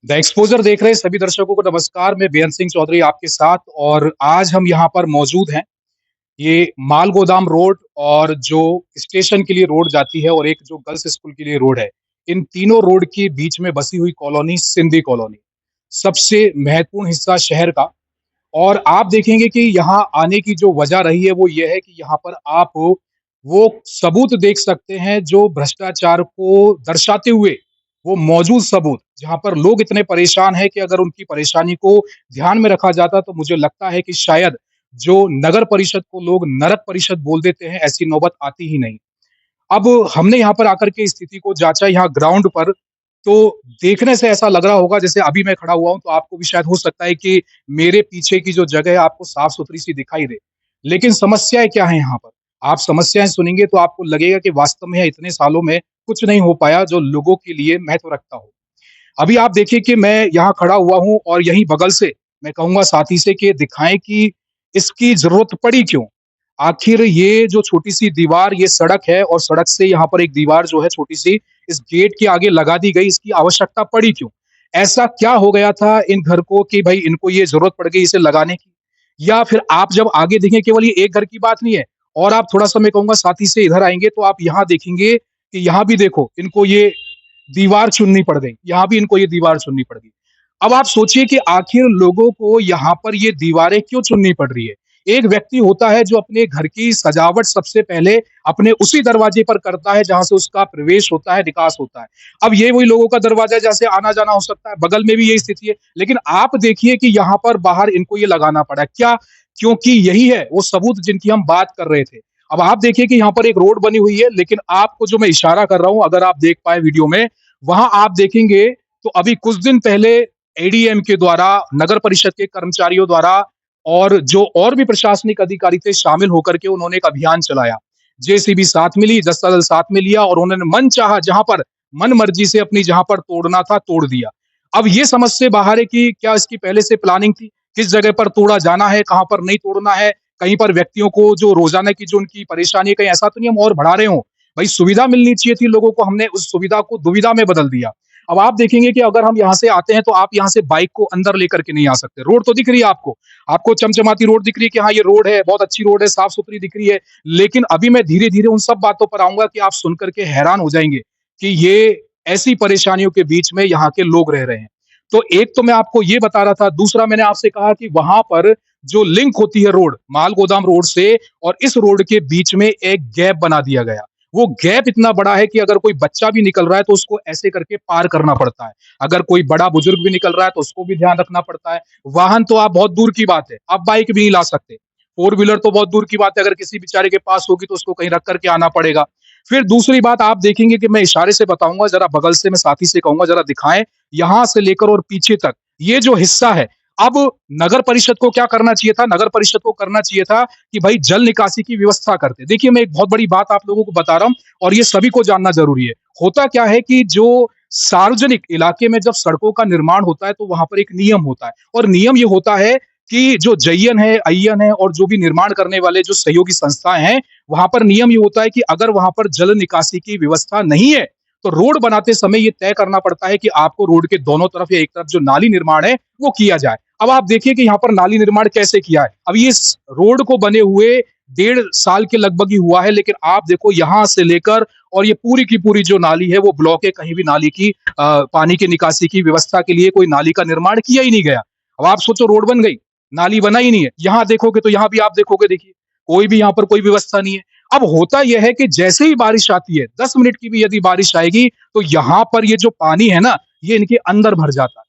The exposure देख रहे सभी दर्शकों को नमस्कार। मैं बेअंत सिंह चौधरी आपके साथ और आज हम यहाँ पर मौजूद हैं। ये माल गोदाम रोड और जो स्टेशन के लिए रोड जाती है और एक जो गर्ल्स स्कूल के लिए रोड है, इन तीनों रोड के बीच में बसी हुई कॉलोनी सिंधी कॉलोनी। सबसे महत्वपूर्ण हिस्सा शहर का। और आप देखेंगे कि यहाँ आने की जो वजह रही है वो ये है कि यहाँ पर आप वो सबूत देख सकते हैं जो भ्रष्टाचार को दर्शाते हुए वो मौजूद सबूत, जहाँ पर लोग इतने परेशान हैं कि अगर उनकी परेशानी को ध्यान में रखा जाता तो मुझे लगता है कि शायद जो नगर परिषद को लोग नरक परिषद बोल देते हैं, ऐसी नौबत आती ही नहीं। अब हमने यहाँ पर आकर के स्थिति को जाँचा यहाँ ग्राउंड पर, तो देखने से ऐसा लग रहा होगा जैसे अभी मैं खड़ा हुआ हूँ, तो आपको भी शायद हो सकता है कि मेरे पीछे की जो जगह है आपको साफ-सुथरी सी दिखाई दे। लेकिन समस्याएँ क्या हैं यहाँ पर? आप समस्याएँ सुनेंगे तो आपको लगेगा कि वास्तव में इतने सालों में कुछ नहीं हो पाया जो लोगों के लिए महत्व रखता हो। अभी आप देखिए कि मैं यहाँ खड़ा हुआ हूँ और यहीं बगल से मैं कहूँगा साथी से कि दिखाएँ कि इसकी ज़रूरत पड़ी क्यों? आखिर ये जो छोटी-सी दीवार ये सड़क है और सड़क से यहाँ पर एक दीवार जो है छोटी-सी इस गेट के आगे लगा दी गई, इसकी आवश्यकता पड़ी क्यों? ऐसा क्या हो गया था इन घर को कि भई इनको ये ज़रूरत पड़ गई इसे लगाने की? या फिर आप जब आगे देखें केवल ये एक घर की बात नहीं है और आप थोड़ा-सा मैं कहूँगा साथी से इधर आएँगे तो आप यहाँ देखेंगे कि यहाँ भी देखो इनको ये दीवार चुननी पड़ गई, यहाँ भी इनको ये दीवार चुननी पड़ गई। अब आप सोचिए कि आखिर लोगों को यहाँ पर ये दीवारें क्यों चुननी पड़ रही है? एक व्यक्ति होता है जो अपने घर की सजावट सबसे पहले अपने उसी दरवाजे पर करता है जहाँ से उसका प्रवेश होता है, निकास होता है। अब ये वही लोगों का दरवाजा है जहाँ से आना-जाना हो सकता है, बगल में भी यही स्थिति है। लेकिन आप देखिए कि यहाँ पर बाहर इनको ये लगाना पड़ा। क्या? क्योंकि यही है वो सबूत जिनकी हम बात कर रहे थे। अब आप देखिए कि यहाँ पर एक रोड बनी हुई है, लेकिन आपको जो मैं इशारा कर रहा हूँ, अगर आप देख पाएँ वीडियो में, वहाँ आप देखेंगे तो अभी कुछ दिन पहले एडीएम के द्वारा, नगर परिषद के कर्मचारियों द्वारा और जो और भी प्रशासनिक अधिकारी थे शामिल होकर के उन्होंने एक अभियान चलाया। जेसीबी साथ मिली, दस्ता दल साथ में लिया और उन्होंने मनचाहा जहाँ पर मन मर्जी से अपनी जहाँ पर तोड़ना था तोड़ दिया। अब ये समझ से बाहर है कि क्या इसकी पहले से प्लानिंग थी? किस जगह पर तोड़ा जाना है, कहाँ पर नहीं तोड़ना है? कहीं पर व्यक्तियों को जो रोज़ाना की जो उनकी परेशानी है, कहीं ऐसा तो नहीं हम और बढ़ा रहे हों? भई सुविधा मिलनी चाहिए थी लोगों को, हमने उस सुविधा को दुविधा में बदल दिया। अब आप देखेंगे कि अगर हम यहाँ से आते हैं तो आप यहाँ से बाइक को अंदर लेकर के नहीं आ सकते। रोड तो दिख रही है आपको। आपको चमचमाती रोड दिख रही है कि हाँ, ये रोड है, बहुत अच्छी रोड है, साफ-सुथरी दिख रही है। लेकिन अभी मैं धीरे-धीरे उन सब बातों पर आऊँगा कि आप सुन कर के हैरान हो जाएँगे कि ये ऐसी परेशानियों के बीच में यहाँ के लोग रह रहे हैं। तो एक तो मैं आपको ये बता रहा था, दूसरा मैंने आपसे कहा कि वहाँ पर जो लिंक होती है रोड, माल गोदाम रोड से और इस रोड के बीच में एक गैप बना दिया गया। वो गैप इतना बड़ा है कि अगर कोई बच्चा भी निकल रहा है तो उसको ऐसे करके पार करना पड़ता है। अगर कोई बड़ा बुजुर्ग भी निकल रहा है तो उसको भी ध्यान रखना पड़ता है। वाहन तो आप बहुत दूर की बात है, आप बाइक भी नहीं ला सकते। फ़ोर व्हीलर तो बहुत दूर की बात है, अगर किसी बेचारे के पास होगी तो उसको कहीं रख कर के आना पड़ेगा। फिर दूसरी बात आप देखेंगे कि मैं इशारे से बताऊँगा, ज़रा बगल से मैं साथी से कहूँगा ज़रा दिखाएँ, यहाँ से लेकर और पीछे तक, ये जो हिस्सा है, अब नगर परिषद को क्या करना चाहिए था? नगर परिषद को करना चाहिए था कि भाई जल निकासी की व्यवस्था करते। देखिए, मैं एक बहुत बड़ी बात आप लोगों को बता रहा हूँ और ये सभी को जानना ज़रूरी है। होता क्या है कि जो सार्वजनिक इलाके में जब सड़कों का निर्माण होता है, तो वहाँ पर एक नियम होता है और नियम ये होता है कि जो जय्यन है, अय्यन है और जो भी निर्माण करने वाले जो सहयोगी संस्थाएँ हैं, वहाँ पर नियम ये होता है कि अगर वहाँ पर जल निकासी की व्यवस्था नहीं है, तो रोड बनाते समय ये तय करना पड़ता है कि आपको रोड के दोनों तरफ या एक तरफ जो नाली निर्माण है, वो किया जाए। अब आप देखिए कि यहाँ पर नाली निर्माण कैसे किया है। अब ये इस रोड को बने हुए 1.5 साल के लगभग ही हुआ है, लेकिन आप देखो यहाँ से लेकर और ये पूरी की पूरी जो नाली है वो ब्लॉक है, कहीं भी नाली की पानी की निकासी की व्यवस्था के लिए कोई नाली का निर्माण किया ही नहीं गया। अब आप सोचो रोड बन गई, नाली बना ही नहीं है। यहाँ देखोगे तो यहाँ भी आप देखोगे देखिए, कोई भी यहाँ पर कोई व्यवस्था नहीं है। अब होता यह है कि जैसे ही बारिश आती है, 10 मिनट की भी यदि बारिश आएगी, तो यहाँ पर ये जो पानी है ना, ये इनके अंदर भर जाता है।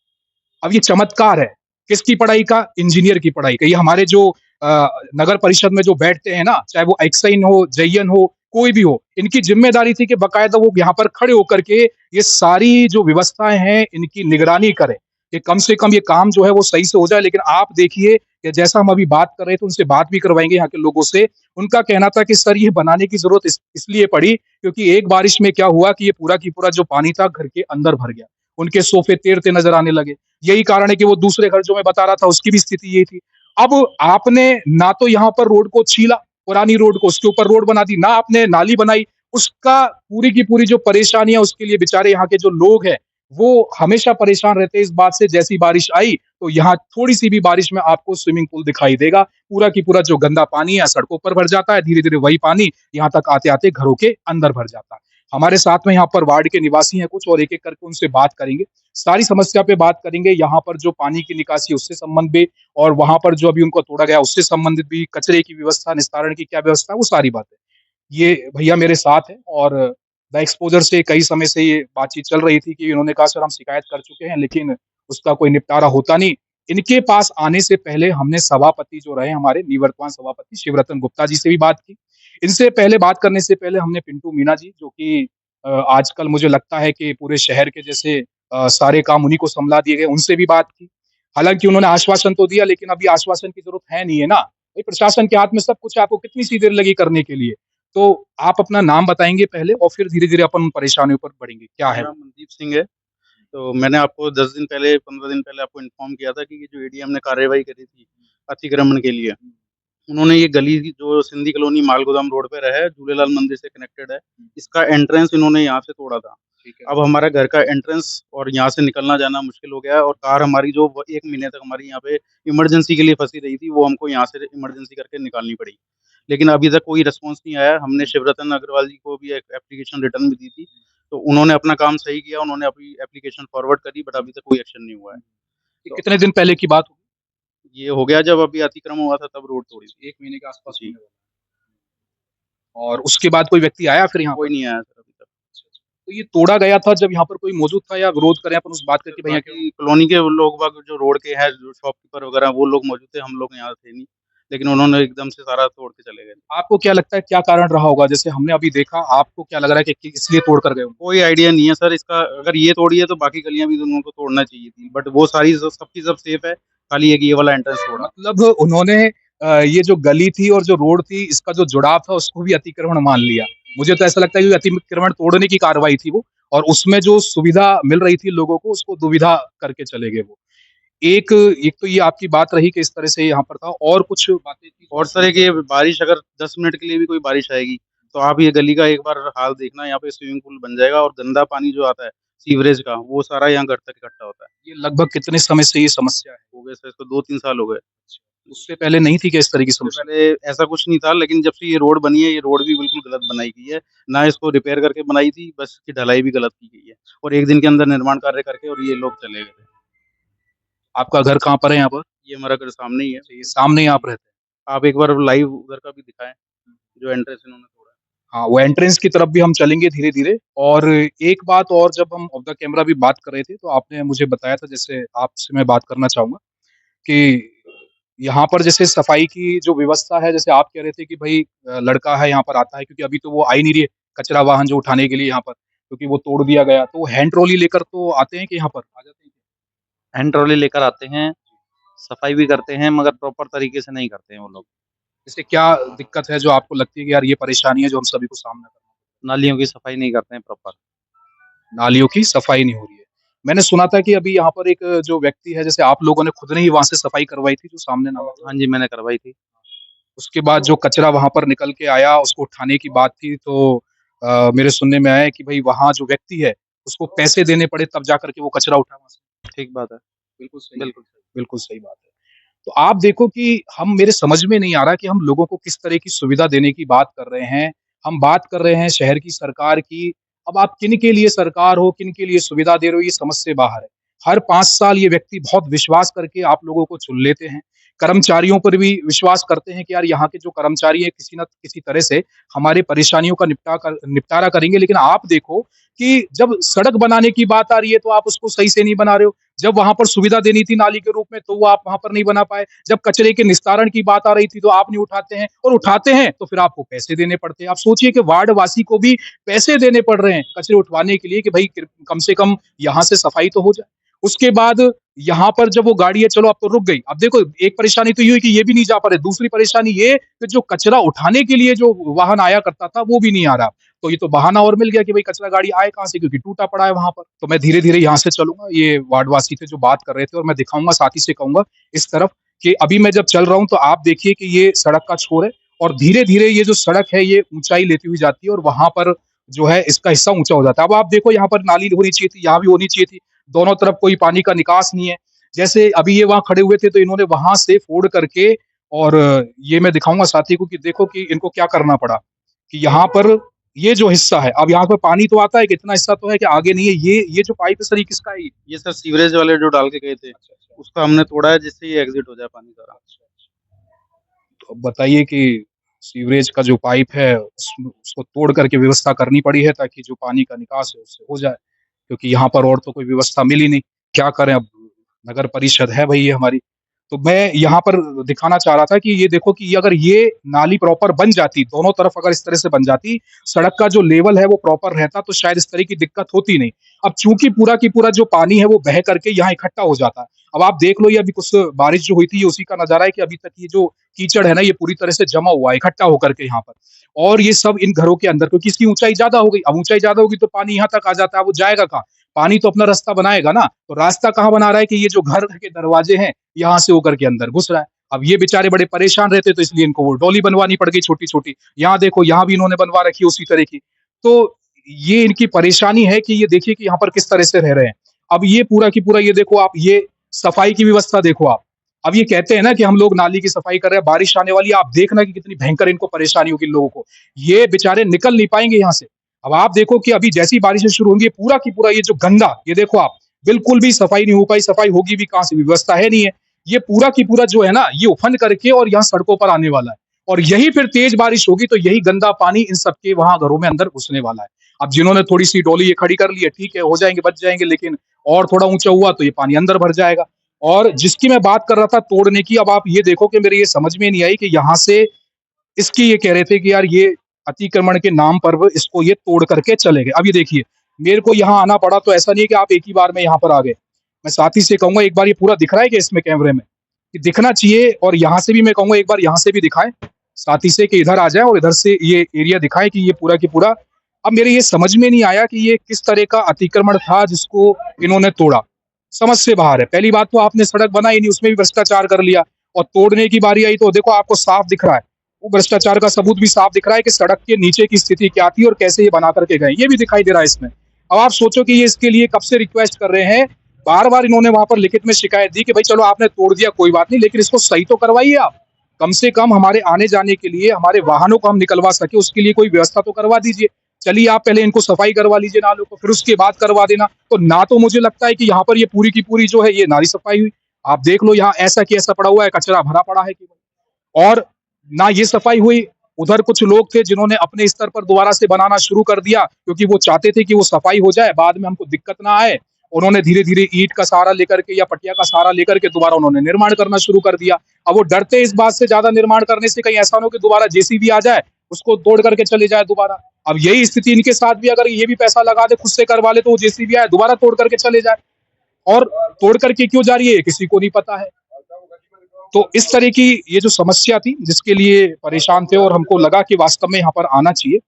अब ये चमत्कार है, किसकी पढ़ाई का? इंजीनियर की पढ़ाई का। ये हमारे जो नगर परिषद में जो बैठते हैं ना, चाहे वो एक्साइन हो, जय्यन हो, कोई भी हो, इनकी ज़िम्मेदारी थी कि बाकायदा वो यहाँ पर खड़े होकर के ये सारी जो व्यवस्थाएँ हैं, इनकी निगरानी करें, कि कम से कम ये काम जो है वो सही से हो जाए। लेकिन आप देखिए कि जैसा हम अभी बात कर रहे थे, उनसे बात भी करवाएँगे यहाँ के लोगों से, उनका कहना था कि सर ये बनाने की ज़रूरत इसलिए पड़ी क्योंकि एक बारिश में क्या हुआ कि ये पूरा की पूरा जो पानी था घर के अंदर भर गया। उनके सोफ़े तैरते नज़र आने लगे। यही कारण है कि वो दूसरे घर जो मैं बता रहा था उसकी भी स्थिति यही थी। अब आपने ना तो यहाँ पर रोड को छीला, पुरानी रोड को, उसके ऊपर रोड बना दी, ना आपने नाली बनाई, उसका पूरी की पूरी जो परेशानी है उसके लिए बेचारे यहाँ के जो लोग हैं, वो हमेशा परेशान रहते हैं इस बात से, जैसी बारिश आई तो यहाँ थोड़ी-सी भी बारिश में आपको स्विमिंग पूल दिखाई देगा। पूरा की पूरा जो गंदा पानी है सड़कों पर भर जाता है, धीरे-धीरे वही पानी यहाँ तक आते-आते घरों के अंदर भर जाता है। हमारे साथ में यहाँ पर वार्ड के निवासी हैं कुछ और एक-एक करके उनसे बात करेंगे। सारी समस्या पे बात करेंगे, यहाँ पर जो पानी की निकासी है उससे संबंधित और वहाँ पर जो अभी उनको तोड़ा गया उससे संबंधित भी, कचरे की व्यवस्था, निस्तारण की क्या व्यवस्था है, वो सारी बातें। ये भैया मेरे साथ हैं और द एक्सपोज़र से कई समय से ये बातचीत चल रही थी कि उन्होंने कहा सर हम शिकायत कर चुके हैं लेकिन उसका कोई निपटारा होता नहीं। इनके पास आने से पहले हमने सभापति जो रहे हमारे निवर्तमान सभापति शिवरतन गुप्ता जी से भी बात की। इनसे पहले बात करने से पहले हमने पिंटू मीणा जी जो कि आजकल मुझे लगता है कि पूरे शहर के जैसे सारे काम उन्हीं को सँभला दिए गए, उनसे भी बात की। हालाँकि उन्होंने आश्वासन तो दिया लेकिन अभी आश्वासन की ज़रूरत है नहीं है ना। भई प्रशासन के हाथ में सब कुछ है, आपको कितनी सी देर लगी करने के लिए। तो आप अपना नाम बताएँगे पहले और फिर धीरे-धीरे अपन उन परेशानियों पर बढ़ेंगे, क्या है मेरा वो? नाम मनदीप सिंह है। तो मैंने आपको 10 दिन पहले 15 दिन पहले आपको इन्फॉर्म किया था कि ये जो एडीएम ने कार्रवाई करी थी अतिक्रमण के लिए, उन्होंने ये गली जो सिंधी कॉलोनी मालगोदाम रोड पे है, झूलेलाल मंदिर से कनेक्टेड है, इसका एंट्रेंस इन्होंने यहाँ से तोड़ा था। ठीक है, अब हमारा घर का एंट्रेंस और यहाँ से निकलना जाना मुश्किल हो गया है और कार हमारी जो 1 महीने तक हमारी यहाँ पे इमरजेंसी के लिए फँसी रही थी, वो हमको यहाँ से इमरजेंसी करके निकालनी पड़ी। लेकिन अभी तक कोई रिस्पॉन्स नहीं आया। हमने शिवरतन अग्रवाल जी को भी एक एप्लीकेशन रिटर्न भी दी थी, तो उन्होंने अपना काम सही किया, उन्होंने अपनी एप्लीकेशन फॉरवर्ड करी बट अभी तक कोई एक्शन नहीं हुआ है। ये तो कितने दिन पहले की बात होगी? ये हो गया जब अभी अतिक्रमण हुआ था तब रोड तोड़ी थी। 1 महीने के आस-पास जी, होने वाला है और उसके बाद कोई व्यक्ति आया फिर यहाँ पर? कोई नहीं आया सर अभी तक। अच्छा, अच्छा। तो ये तोड़ा गया था जब यहाँ पर कोई मौजूद था या विरोध करें अपन उस बात का सर कि भैया क्यों? बाकी कॉलोनी के लोग बाग जो रोड के हैं, जो शॉपकीपर वगैरह वो लोग मौजूद थे, हम लोग यहाँ थे नहीं। लेकिन उन्होंने एकदम से सारा तोड़ के चले गए। आपको क्या लगता है क्या कारण रहा होगा? जैसे हमने अभी देखा, आपको क्या लग रहा है कि इसलिए तोड़ कर गए होंगे? कोई आइडिया नहीं है सर इसका, अगर ये तोड़ी है तो बाकी गलियाँ भी तो उनको तोड़ना चाहिए थी। बट वो सारी सब की सब सेफ है, खाली एक ये वाला एंट्रेंस तोड़ा। मतलब उन्होंने ये जो गली थी और जो रोड थी, इसका जो जुड़ाव था उसको भी अतिक्रमण मान लिया। मुझे तो ऐसा लगता है कि अतिक्रमण तोड़ने की कार्रवाई थी वो और उसमें जो सुविधा मिल रही थी लोगों को, उसको दुविधा करके चले गए वो। एक एक तो ये आपकी बात रही कि इस तरह से यहाँ पर था और कुछ बातें थी जो और सर एक ये बारिश अगर 10 मिनट के लिए भी कोई बारिश आएगी, तो आप ये गली का एक बार हाल देखना, यहाँ पे स्विमिंग पूल बन जाएगा और गंदा पानी जो आता है सीवरेज का, वो सारा यहाँ घर तक इकट्ठा होता है। ये लगभग कितने समय से ये समस्या है? हो गए सर इसको 2-3 साल हो गए। उससे पहले नहीं थी क्या इस तरह की इससे समस्या? पहले ऐसा कुछ नहीं था, लेकिन जब से ये रोड बनी है, ये रोड भी बिल्कुल गलत बनाई गई है। ना इसको रिपेयर करके बनाई थी, बस इसकी ढलाई भी गलत की गई है और 1 दिन के अंदर निर्माण कार्य करके और ये लोग चले गए थे। आपका घर कहाँ पर है यहाँ पर? ये हमारा घर सामने ही है। अच्छा, ये सामने ही आप रहते हैं। आप एक बार लाइव उधर का भी दिखाएँ, जो एंट्रेंस इन्होंने तोड़ा है। हाँ, वो एंट्रेंस की तरफ भी हम चलेंगे धीरे-धीरे और एक बात और जब हम ऑफ द कैमरा भी बात कर रहे थे, तो आपने मुझे बताया था जैसे आपसे मैं बात करना चाहूँगा कि यहाँ पर जैसे सफाई की जो व्यवस्था है, जैसे आप कह रहे थे कि भई लड़का है यहाँ पर आता है क्योंकि अभी तो वो आ ही नहीं रही है, कचरा वाहन जो उठाने के लिए यहाँ पर, क्योंकि वो तोड़ दिया गया। तो हैंड ट्रॉली लेकर तो आते हैं कि यहाँ पर? आ जाते हैं? हैंड ट्रॉली लेकर आते हैं, सफाई भी करते हैं मगर प्रॉपर तरीके से नहीं करते हैं वो लोग। जैसे क्या दिक्कत है जो आपको लगती है कि यार ये परेशानी है जो हम सभी को सामना करना नालियों की सफाई नहीं करते हैं प्रॉपर। नालियों की सफाई नहीं हो रही है। मैंने सुना था कि अभी यहाँ पर एक जो व्यक्ति है जैसे आप लोगों ने खुद ने ही वहाँ से सफाई करवाई थी जो सामने नाला था। हाँ जी, मैंने करवाई थी। उसके बाद जो कचरा वहाँ पर निकल के आया उसको उठाने की बात थी तो मेरे सुनने में आया है कि भई वहाँ जो व्यक्ति है उसको पैसे देने पड़े तब जाकर के वो कचरा उठा वहाँ से। ठीक बात है। बिल्कुल सही बिल्कुल सही। बिल्कुल सही बात है। तो आप देखो कि हम मेरे समझ में नहीं आ रहा कि हम लोगों को किस तरह की सुविधा देने की बात कर रहे हैं। हम बात कर रहे हैं शहर की सरकार की। अब आप किन के लिए सरकार हो, किन के लिए सुविधा दे रहे हो, ये समझ से बाहर है। हर 5 साल ये व्यक्ति बहुत विश्वास करके आप लोगों को चुन लेते हैं। कर्मचारियों पर भी विश्वास करते हैं कि यार यहाँ के जो कर्मचारी हैं किसी न किसी तरह से हमारी परेशानियों का निपटारा करेंगे। लेकिन आप देखो कि जब सड़क बनाने की बात आ रही है तो आप उसको सही से नहीं बना रहे हो। जब वहाँ पर सुविधा देनी थी नाली के रूप में तो वो आप वहाँ पर नहीं बना पाए। जब कचरे के निस्तारण की बात आ रही थी तो आप नहीं उठाते हैं और उठाते हैं तो फिर आपको पैसे देने पड़ते हैं। आप सोचिए कि वार्ड वासी को भी पैसे देने पड़ रहे हैं कचरे उठवाने के लिए कि भाई कम से कम यहाँ से सफाई तो हो जाए। उसके बाद यहाँ पर जब वो गाड़ी है चलो अब तो रुक गई। अब देखो एक परेशानी तो ये हुई कि ये भी नहीं जा पा रहे। दूसरी परेशानी ये कि जो कचरा उठाने के लिए जो वाहन आया करता था वो भी नहीं आ रहा। तो ये तो बहाना और मिल गया कि भाई कचरा गाड़ी आए कहाँ से क्योंकि टूटा पड़ा है वहाँ पर। तो मैं धीरे-धीरे यहाँ से चलूँगा, ये वार्डवासी थे जो बात कर रहे थे और मैं दिखाऊँगा साथी से कहूँगा इस तरफ कि अभी मैं जब चल रहा हूँ तो आप देखिए कि ये सड़क का छोर है और धीरे-धीरे ये जो सड़क है ये ऊँचाई लेती हुई जाती है और वहाँ पर जो है इसका हिस्सा ऊँचा हो जाता है। अब आप देखो यहाँ पर नाली होनी चाहिए थी, यहाँ भी होनी चाहिए थी। दोनों तरफ कोई पानी का निकास नहीं है। जैसे अभी ये वहाँ खड़े हुए थे तो इन्होंने वहां से फोड़ करके और ये मैं दिखाऊंगा साथी को कि देखो कि इनको क्या करना पड़ा कि यहाँ पर ये जो हिस्सा है, अब यहाँ पर पानी तो आता है, कितना हिस्सा तो है कि आगे नहीं है। ये जो पाइप है सर, ये किसका है ये? ये सर सीवरेज वाले जो डाल के गए थे, उसका हमने तोड़ा है जिससे ये एग्जिट हो जाए पानी सारा। तो अब बताइए कि सीवरेज का जो पाइप है उसको तोड़ करके व्यवस्था करनी पड़ी है ताकि जो पानी का निकास है उससे हो जाए, क्योंकि यहाँ पर और तो कोई व्यवस्था मिली नहीं। क्या करें अब, नगर परिषद है भई ये हमारी। तो मैं यहाँ पर दिखाना चाह रहा था कि ये देखो कि ये अगर ये नाली प्रॉपर बन जाती, दोनों तरफ अगर इस तरह से बन जाती, सड़क का जो लेवल है वो प्रॉपर रहता तो शायद इस तरह की दिक्कत होती नहीं। अब चूंकि पूरा की पूरा जो पानी है वो बह करके यहाँ इकट्ठा हो जाता है। अब आप देख लो, ये अभी कुछ बारिश जो हुई थी ये उसी का नजारा है कि अभी तक ये जो कीचड़ है ना ये पूरी तरह से जमा हुआ है इकट्ठा होकर के यहाँ पर। और ये सब इन घरों के अंदर, क्योंकि इसकी ऊंचाई ज्यादा हो गई, अब ऊंचाई ज्यादा होगी तो पानी यहाँ तक आ जाता है, वो जाएगा कहाँ? पानी तो अपना रास्ता बनाएगा ना, तो रास्ता कहाँ बना रहा है कि ये जो घर के दरवाजे हैं यहाँ से होकर के अंदर घुस रहा है। अब ये बेचारे बड़े परेशान रहते तो इसलिए इनको वो डोली बनवानी पड़ गई छोटी छोटी। यहाँ देखो, यहाँ भी इन्होंने बनवा रखी है उसी तरह की। तो ये इनकी परेशानी है कि ये देखिए कि यहाँ पर किस तरह से रह रहे हैं। अब ये पूरा की पूरा ये देखो आप, ये सफाई की व्यवस्था देखो आप। अब ये कहते हैं ना कि हम लोग नाली की सफाई कर रहे हैं, बारिश आने वाली है, आप देखना कि कितनी भयंकर इनको परेशानी होगी इन लोगों को। ये बेचारे निकल नहीं पाएंगे यहाँ से। अब आप देखो कि अभी जैसी बारिशें शुरू होंगी पूरा की पूरा ये जो गंदा, ये देखो आप, बिल्कुल भी सफाई नहीं हो पाई। सफाई होगी भी कहाँ से, व्यवस्था है नहीं है। ये पूरा की पूरा जो है ना ये उफन करके और यहाँ सड़कों पर आने वाला है। और यही फिर तेज बारिश होगी तो यही गंदा पानी इन सबके वहां घरों में अंदर घुसने वाला है। अब जिन्होंने थोड़ी सी डोली ये खड़ी कर ली है, ठीक है, हो जाएंगे, बच जाएंगे, लेकिन और थोड़ा ऊंचा हुआ तो ये पानी अंदर भर जाएगा। और जिसकी मैं बात कर रहा था तोड़ने की, अब आप ये देखो कि मेरे ये समझ में नहीं आई कि यहाँ से इसकी ये कह रहे थे कि यार ये अतिक्रमण के नाम पर वो इसको ये तोड़ करके चले गए। अब ये देखिए, मेरे को यहाँ आना पड़ा तो ऐसा नहीं है कि आप एक ही बार में यहाँ पर आ गए। मैं साथी से कहूंगा एक बार ये पूरा दिख रहा है कि इसमें कैमरे में कि दिखना चाहिए, और यहाँ से भी मैं कहूंगा एक बार यहाँ से भी दिखाएं साथी से कि इधर आ जाए और इधर से ये एरिया दिखाएं कि ये पूरा की पूरा। अब मेरे ये समझ में नहीं आया कि ये किस तरह का अतिक्रमण था जिसको इन्होंने तोड़ा। समझ से बाहर है। पहली बात तो आपने सड़क बनाई नहीं, उसमें भी भ्रष्टाचार कर लिया, और तोड़ने की बारी आई तो देखो आपको साफ दिख रहा है, वो भ्रष्टाचार का सबूत भी साफ दिख रहा है कि सड़क के नीचे की स्थिति क्या थी और कैसे ये बना करके गए, ये भी दिखाई दे रहा है इसमें। अब आप सोचो कि ये इसके लिए कब से रिक्वेस्ट कर रहे हैं, बार बार इन्होंने वहां पर लिखित में शिकायत दी कि भाई चलो आपने तोड़ दिया कोई बात नहीं, लेकिन इसको सही तो करवाइए आप। कम से कम हमारे आने जाने के लिए, हमारे वाहनों को हम निकलवा सके उसके लिए कोई व्यवस्था तो करवा दीजिए। चलिए आप पहले इनको सफाई करवा लीजिए नालों को, फिर उसके बाद करवा देना। तो ना तो मुझे लगता है कि यहाँ पर ये पूरी की पूरी जो है ये नाली सफाई हुई। आप देख लो यहाँ ऐसा की ऐसा पड़ा हुआ है, कचरा भरा पड़ा है केवल। और ना ये सफाई हुई, उधर कुछ लोग थे जिन्होंने अपने स्तर पर दोबारा से बनाना शुरू कर दिया, क्योंकि वो चाहते थे कि वो सफाई हो जाए, बाद में हमको दिक्कत ना आए। उन्होंने धीरे धीरे ईंट का सहारा लेकर के या पटिया का सहारा लेकर के दोबारा उन्होंने निर्माण करना शुरू कर दिया। अब वो डरते इस बात से ज्यादा निर्माण करने से, कहीं ऐसा ना हो कि दोबारा जेसीबी आ जाए उसको तोड़ करके चले जाए दोबारा। अब यही स्थिति इनके साथ भी, अगर ये भी पैसा लगा दे खुद से करवा ले तो वो जेसीबी आए दोबारा तोड़ करके चले जाए। और तोड़ करके क्यों जा रही है किसी को नहीं पता है। तो इस तरह की ये जो समस्या थी जिसके लिए परेशान थे, और हमको लगा कि वास्तव में यहाँ पर आना चाहिए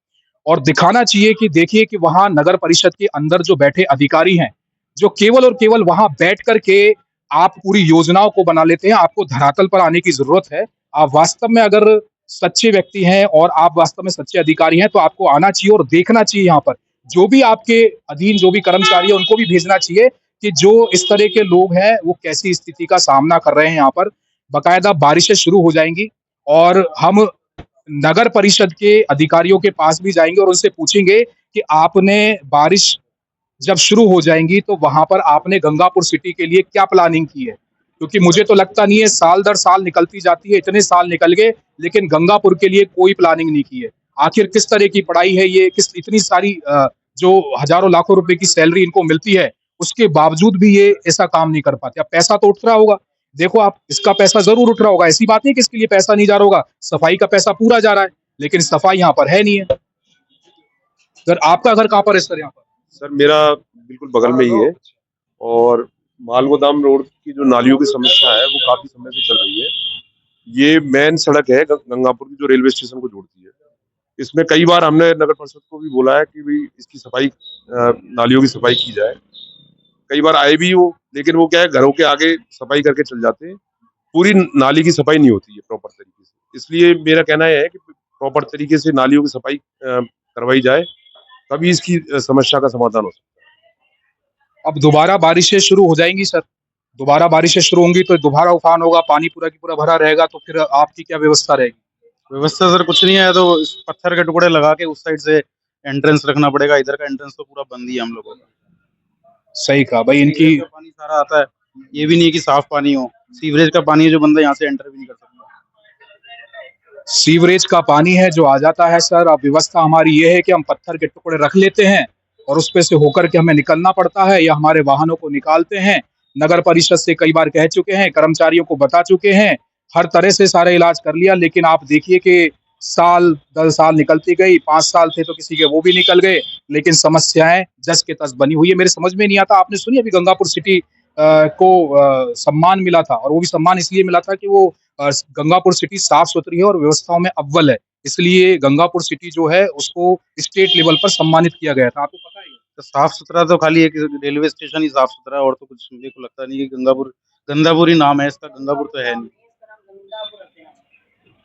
और दिखाना चाहिए कि देखिए कि वहां नगर परिषद के अंदर जो बैठे अधिकारी हैं, जो केवल और केवल वहां बैठ करके आप पूरी योजनाओं को बना लेते हैं, आपको धरातल पर आने की जरूरत है। आप वास्तव में अगर सच्चे व्यक्ति हैं और आप वास्तव में सच्चे अधिकारी हैं तो आपको आना चाहिए और देखना चाहिए यहाँ पर जो भी आपके अधीन जो भी कर्मचारी है उनको भी भेजना चाहिए कि जो इस तरह के लोग हैं वो कैसी स्थिति का सामना कर रहे हैं यहाँ पर। बकायदा बारिशें शुरू हो जाएंगी और हम नगर परिषद के अधिकारियों के पास भी जाएंगे और उनसे पूछेंगे कि आपने बारिश जब शुरू हो जाएंगी तो वहां पर आपने गंगापुर सिटी के लिए क्या प्लानिंग की है। क्योंकि मुझे तो लगता नहीं है, साल दर साल निकलती जाती है, इतने साल निकल गए लेकिन गंगापुर के लिए कोई प्लानिंग नहीं की है। आखिर किस तरह की पढ़ाई है ये, किस इतनी सारी जो हजारों लाखों रुपए की सैलरी इनको मिलती है उसके बावजूद भी ये ऐसा काम नहीं कर पाते। अब पैसा तो उठ रहा होगा, देखो आप, इसका पैसा जरूर उठ रहा होगा, ऐसी बात नहीं कि इसके लिए पैसा नहीं जा रहा होगा, सफाई का पैसा पूरा जा रहा है, लेकिन सफाई यहाँ पर है नहीं है। सर आपका घर कहाँ पर है सर? यहाँ पर सर मेरा बिल्कुल बगल में ही है, और मालगोदाम रोड की जो नालियों की समस्या है वो काफी समय से चल रही है। ये मेन सड़क है गंगापुर की जो रेलवे स्टेशन को जोड़ती है। इसमें कई बार हमने नगर परिषद को भी बोला है कि भाई इसकी सफाई, नालियों की सफाई की जाए। कई बार आए भी हो, लेकिन वो क्या है, घरों के आगे सफाई करके चल जाते हैं, पूरी नाली की सफाई नहीं होती है प्रॉपर तरीके से। इसलिए मेरा कहना है कि प्रॉपर तरीके से नालियों की सफाई करवाई जाए, तभी इसकी समस्या का समाधान हो सकता है। अब दोबारा बारिशें शुरू हो जाएँगी सर, दोबारा बारिशें शुरू होंगी तो दोबारा उफान होगा, पानी पूरा की पूरा भरा रहेगा तो फिर आपकी क्या व्यवस्था रहेगी? व्यवस्था सर कुछ नहीं है, तो इस पत्थर के टुकड़े लगा के उस साइड से एंट्रेंस रखना पड़ेगा, इधर का एंट्रेंस तो पूरा बंद ही है हम लोगों का। सही कहा भाई इनकी सीवरेज का पानी सारा आता है, ये भी नहीं है कि साफ पानी हो, सीवरेज का पानी है जो बंदा यहाँ से एंटर भी नहीं कर सकता। सीवरेज का पानी है जो आ जाता है सर। अब व्यवस्था हमारी ये है कि हम पत्थर के टुकड़े रख लेते हैं और उस पे से होकर के हमें निकलना पड़ता है या हमारे वाहनों को निकालते हैं। नगर परिषद से कई बार कह चुके हैं, कर्मचारियों को बता चुके हैं, हर तरह से सारा इलाज कर लिया, लेकिन आप देखिए कि साल दर साल निकलती गई, 5 साल थे तो किसी के वो भी निकल गए, लेकिन समस्याएं जस के तस बनी हुई है। मेरे समझ में नहीं आता, आपने सुनी अभी गंगापुर सिटी को सम्मान मिला था, और वो भी सम्मान इसलिए मिला था कि वो गंगापुर सिटी साफ सुथरी है और व्यवस्थाओं में अव्वल है, इसलिए गंगापुर सिटी जो है उसको स्टेट लेवल पर सम्मानित किया गया था। आपको पता है? तो साफ सुथरा तो खाली एक रेलवे स्टेशन ही साफ सुथरा है, और तो कुछ मेरे को लगता नहीं कि गंगापुर, गंगापुर ही नाम है इसका, गंगापुर तो है नहीं।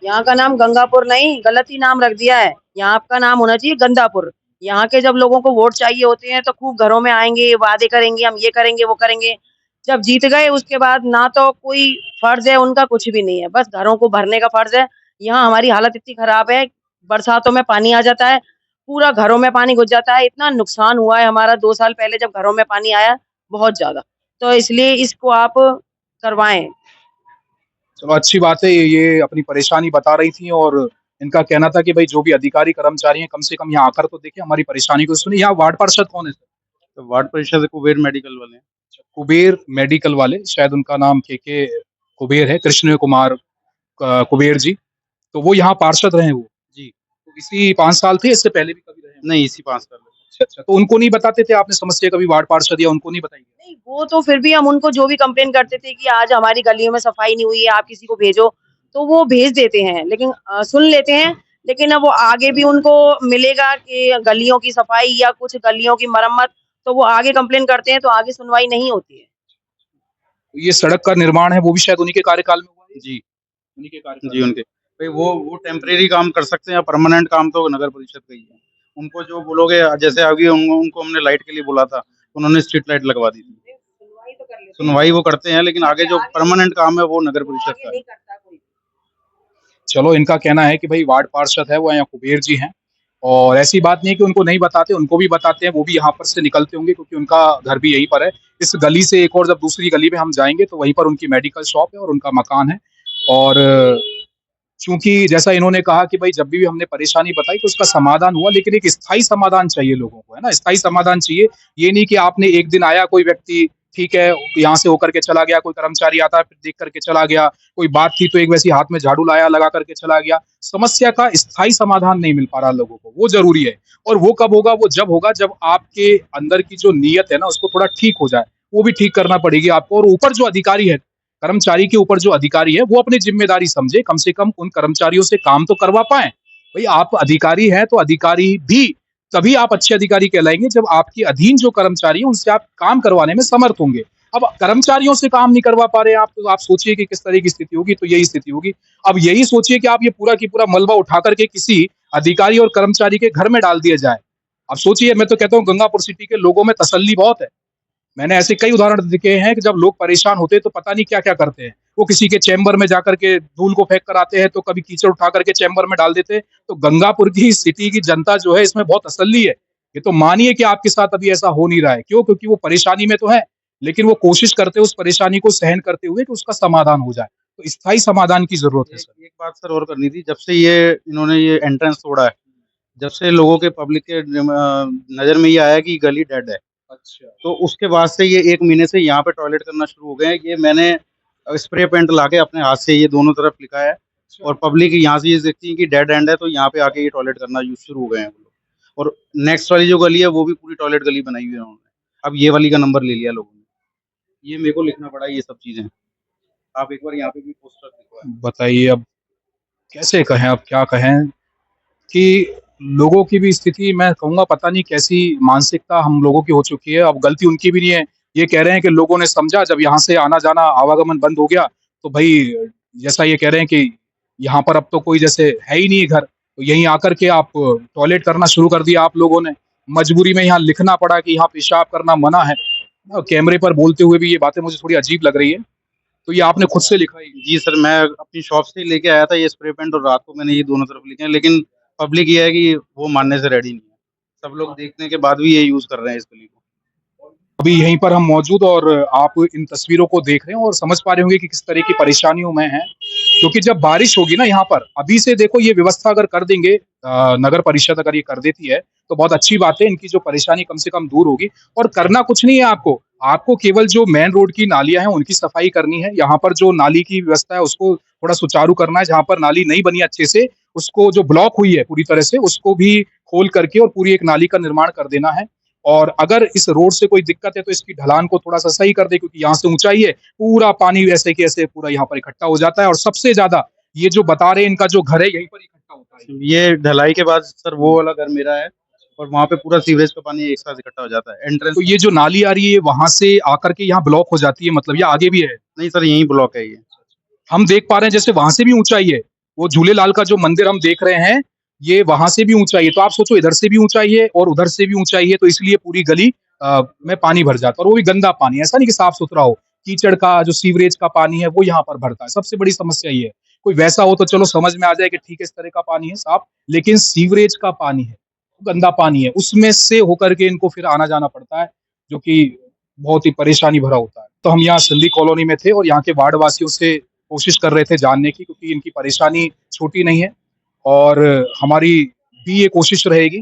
यहाँ का नाम गंगापुर नहीं, गलत ही नाम रख दिया है। यहाँ का नाम होना चाहिए गंदापुर। यहाँ के जब लोगों को वोट चाहिए होते हैं तो खूब घरों में आएंगे, वादे करेंगे, हम ये करेंगे वो करेंगे। जब जीत गए उसके बाद ना तो कोई फर्ज है उनका, कुछ भी नहीं है, बस घरों को भरने का फर्ज है। यहाँ हमारी हालत इतनी खराब है, बरसातों में पानी आ जाता है, पूरा घरों में पानी घुस जाता है। इतना नुकसान हुआ है हमारा 2 साल पहले जब घरों में पानी आया, बहुत ज्यादा। तो इसलिए इसको आप करवाएं। चलो अच्छी बात है, ये अपनी परेशानी बता रही थी और इनका कहना था कि भाई जो भी अधिकारी कर्मचारी हैं कम से कम यहाँ आकर तो देखें, हमारी परेशानी को सुनिए। यहाँ वार्ड पार्षद कौन है सर? तो वार्ड परिषद कुबेर मेडिकल वाले हैं। कुबेर मेडिकल वाले, शायद उनका नाम के कुबेर है, कृष्ण कुमार कुबेर जी, तो वो यहाँ पार्षद रहे वो जी। तो इसी 5 साल थे, इससे पहले भी कभी रहे? नहीं, इसी 5 साल में। अच्छा, तो उनको नहीं बताते थे आपने समस्या कभी वार्ड पार्षद, या उनको नहीं बताई? नहीं, वो तो फिर भी हम उनको जो भी कंप्लेन करते थे कि आज हमारी गलियों में सफाई नहीं हुई है, आप किसी को भेजो, तो वो भेज देते हैं, लेकिन सुन लेते हैं। लेकिन अब वो आगे भी उनको मिलेगा कि गलियों की सफाई या कुछ गलियों की मरम्मत, तो वो आगे कंप्लेन करते हैं तो आगे सुनवाई नहीं होती है। तो ये सड़क का निर्माण है वो भी शायद उन्हीं के कार्यकाल में हुआ है? जी, उन्हीं के कार्यकाल जी उनके। भाई वो टेम्परेरी काम कर सकते हैं, परमानेंट काम तो नगर परिषद का ही है। उनको जो बोलोगे, जैसे अभी उनको हमने लाइट के लिए बोला था, उन्होंने स्ट्रीट लाइट लगवा दी थी। सुनवाई तो कर लेते हैं। सुनवाई वो करते हैं, लेकिन आगे जो परमानेंट काम है वो नगर परिषद आगे का है। नहीं करता कोई। चलो इनका कहना है कि भाई वार्ड पार्षद है वो यहाँ कुबेर जी हैं, और ऐसी बात नहीं है कि उनको नहीं बताते, उनको भी बताते हैं, वो भी यहाँ पर से निकलते होंगे क्योंकि उनका घर भी यहीं पर है। इस गली से एक और जब दूसरी गली में हम जाएंगे तो वहीं पर उनकी मेडिकल शॉप है और उनका मकान है। और चूंकि जैसा इन्होंने कहा कि भाई जब भी हमने परेशानी बताई तो उसका समाधान हुआ, लेकिन एक स्थायी समाधान चाहिए लोगों को, है ना? स्थायी समाधान चाहिए। ये नहीं कि आपने एक दिन आया कोई व्यक्ति, ठीक है, यहाँ से होकर के चला गया, कोई कर्मचारी आता है फिर देख करके चला गया, कोई बात थी तो एक वैसी हाथ में झाड़ू लाया लगा करके चला गया। समस्या का स्थायी समाधान नहीं मिल पा रहा लोगों को, वो जरूरी है। और वो कब होगा? वो जब होगा जब आपके अंदर की जो नीयत है ना उसको थोड़ा ठीक हो जाए, वो भी ठीक करना पड़ेगी आपको। और ऊपर जो अधिकारी है, कर्मचारी के ऊपर जो अधिकारी है, वो अपनी जिम्मेदारी समझे, कम से कम उन कर्मचारियों से काम तो करवा पाए। भाई आप अधिकारी हैं तो अधिकारी भी तभी आप अच्छे अधिकारी कहलाएंगे जब आपके अधीन जो कर्मचारी हैं उनसे आप काम करवाने में समर्थ होंगे। अब कर्मचारियों से काम नहीं करवा पा रहे हैं आप, तो आप सोचिए कि किस तरह की स्थिति होगी। तो यही स्थिति होगी। अब यही सोचिए कि आप ये पूरा की पूरा मलबा उठा करके किसी अधिकारी और कर्मचारी के घर में डाल दिया जाए। अब सोचिए, मैं तो कहता हूँ गंगापुर सिटी के लोगों में तसल्ली बहुत है। मैंने ऐसे कई उदाहरण देखे हैं कि जब लोग परेशान होते हैं तो पता नहीं क्या-क्या करते हैं। वो किसी के चैम्बर में जाकर के धूल को फेंक कर आते हैं, तो कभी कीचड़ उठा करके चैम्बर में डाल देते हैं। तो गंगापुर की सिटी की जनता जो है इसमें बहुत तसल्ली है। ये तो मानिए कि आपके साथ अभी ऐसा हो नहीं रहा है। क्यों? क्योंकि वो परेशानी में तो है, लेकिन वो कोशिश करते हैं उस परेशानी को सहन करते हुए कि उसका समाधान हो जाए। तो स्थायी समाधान की ज़रूरत है सर। एक बात सर और करनी थी, जब से ये इन्होंने ये एंट्रेंस तोड़ा है, जब से लोगों के पब्लिक के नज़र में ये आया कि गली डेड है, अच्छा। तो उसके बाद से ये 1 महीने से यहाँ पे टॉयलेट करना शुरू हो गए हैं। ये मैंने स्प्रे पेंट लाके अपने हाथ से ये दोनों तरफ लिखा है, और पब्लिक यहाँ से ये देखती है कि डेड एंड है, तो यहाँ पे आके ये टॉयलेट करना शुरू हो गए हैं वो लोग। और नेक्स्ट वाली जो गली है वो भी पूरी टॉयलेट गली बनाई हुई है उन्होंने। अब ये वाली का नंबर ले लिया लोगों ने। ये मेरे को लिखना पड़ा ये सब चीज़ें। आप एक बार यहाँ पे भी पोस्टर लिखवाएं। बताइए अब कैसे कहें, अब क्या कहें कि लोगों की भी स्थिति, मैं कहूँगा पता नहीं कैसी मानसिकता हम लोगों की हो चुकी है। अब गलती उनकी भी नहीं है। ये कह रहे हैं कि लोगों ने समझा जब यहाँ से आना-जाना आवागमन बंद हो गया, तो भई जैसा ये कह रहे हैं कि यहाँ पर अब तो कोई जैसे है ही नहीं घर, तो यहीं आकर के आप टॉयलेट करना शुरू कर दिया आप लोगों ने। मजबूरी में यहाँ लिखना पड़ा कि यहाँ पेशाब करना मना है। कैमरे पर बोलते हुए भी ये बातें मुझे थोड़ी अजीब लग रही है। तो ये आपने खुद से लिखा है? जी सर, मैं अपनी शॉप से ही लेके आया था ये स्प्रे पेंट, और रात को मैंने ये दोनों तरफ लिखे हैं, लेकिन पब्लिक ये है कि वो मानने से रेडी नहीं है। सब लोग देखने के बाद भी ये यूज़ कर रहे हैं इस गली को। अभी यहीं पर हम मौजूद और आप इन तस्वीरों को देख रहे हैं और समझ पा रहे होंगे कि किस तरह की परेशानियों में हैं। क्योंकि जब बारिश होगी ना यहाँ पर, अभी से देखो ये व्यवस्था अगर कर देंगे, नगर परिषद अगर ये कर देती है तो बहुत अच्छी बात है, इनकी जो परेशानी कम से कम दूर होगी। और करना कुछ नहीं है आपको, आपको केवल जो मेन रोड की नालियाँ हैं उनकी सफाई करनी है। यहाँ पर जो नाली की व्यवस्था है उसको थोड़ा सुचारू करना है, जहाँ पर नाली नहीं बनी अच्छे से, उसको जो ब्लॉक हुई है पूरी तरह से उसको भी खोल करके और पूरी एक नाली का निर्माण कर देना है। और अगर इस रोड से कोई दिक्कत है तो इसकी ढलान को थोड़ा-सा सही कर दें, क्योंकि यहाँ से ऊँचाई है, पूरा पानी ऐसे के ऐसे पूरा यहाँ पर इकट्ठा हो जाता है और सबसे ज़्यादा ये जो बता रहे हैं इनका जो घर है यहीं पर इकट्ठा होता है। ये ढलाई के बाद सर वो वाला घर मेरा है, और वहाँ पे पूरा सीवरेज का पानी एक साथ इकट्ठा हो जाता है। एंट्रेंस तो ये जो नाली आ रही है वहाँ से आकर के यहाँ ब्लॉक हो जाती है, मतलब या आगे भी है? नहीं सर, यहीं ब्लॉक है ये। हम देख पा रहे हैं जैसे वहाँ से भी ऊँचाई है, वो झूलेलाल का जो मंदिर हम देख रहे हैं, ये वहाँ से भी ऊँचाई है। तो आप सोचो इधर से भी ऊँचाई है और उधर से भी ऊँचाई है, तो इसलिए पूरी गली में पानी भर जाता है और वो भी गंदा पानी, ऐसा नहीं कि साफ-सुथरा हो। कीचड़ का जो सीवरेज का पानी है वो यहाँ पर भरता है, सबसे बड़ी समस्या ये है। कोई वैसा हो तो चलो समझ में आ जाए कि ठीक है इस तरह का पानी है साफ, लेकिन सीवरेज का पानी है, गंदा पानी है, उसमें से होकर के इनको फिर आना-जाना पड़ता है, जो कि बहुत ही परेशानी भरा होता है। तो हम यहाँ सिंधी कॉलोनी में थे और यहाँ के वार्ड वासियों से कोशिश कर रहे थे जानने की, क्योंकि इनकी परेशानी छोटी नहीं है और हमारी भी ये कोशिश रहेगी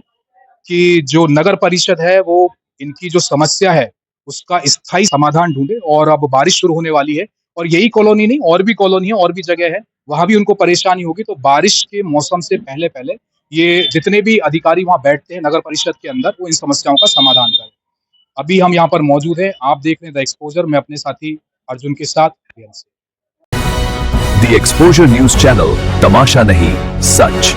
कि जो नगर परिषद है वो इनकी जो समस्या है उसका स्थायी समाधान ढूंढे। और अब बारिश शुरू होने वाली है और यही कॉलोनी नहीं और भी कॉलोनी है और भी जगह है, वहां भी उनको परेशानी होगी। तो बारिश के मौसम से पहले पहले ये जितने भी अधिकारी वहां बैठते हैं नगर परिषद के अंदर, वो इन समस्याओं का समाधान करें। अभी हम यहाँ पर मौजूद हैं, आप देख रहे हैं द एक्सपोजर, मैं अपने साथी अर्जुन के साथ। द एक्सपोजर न्यूज चैनल, तमाशा नहीं सच।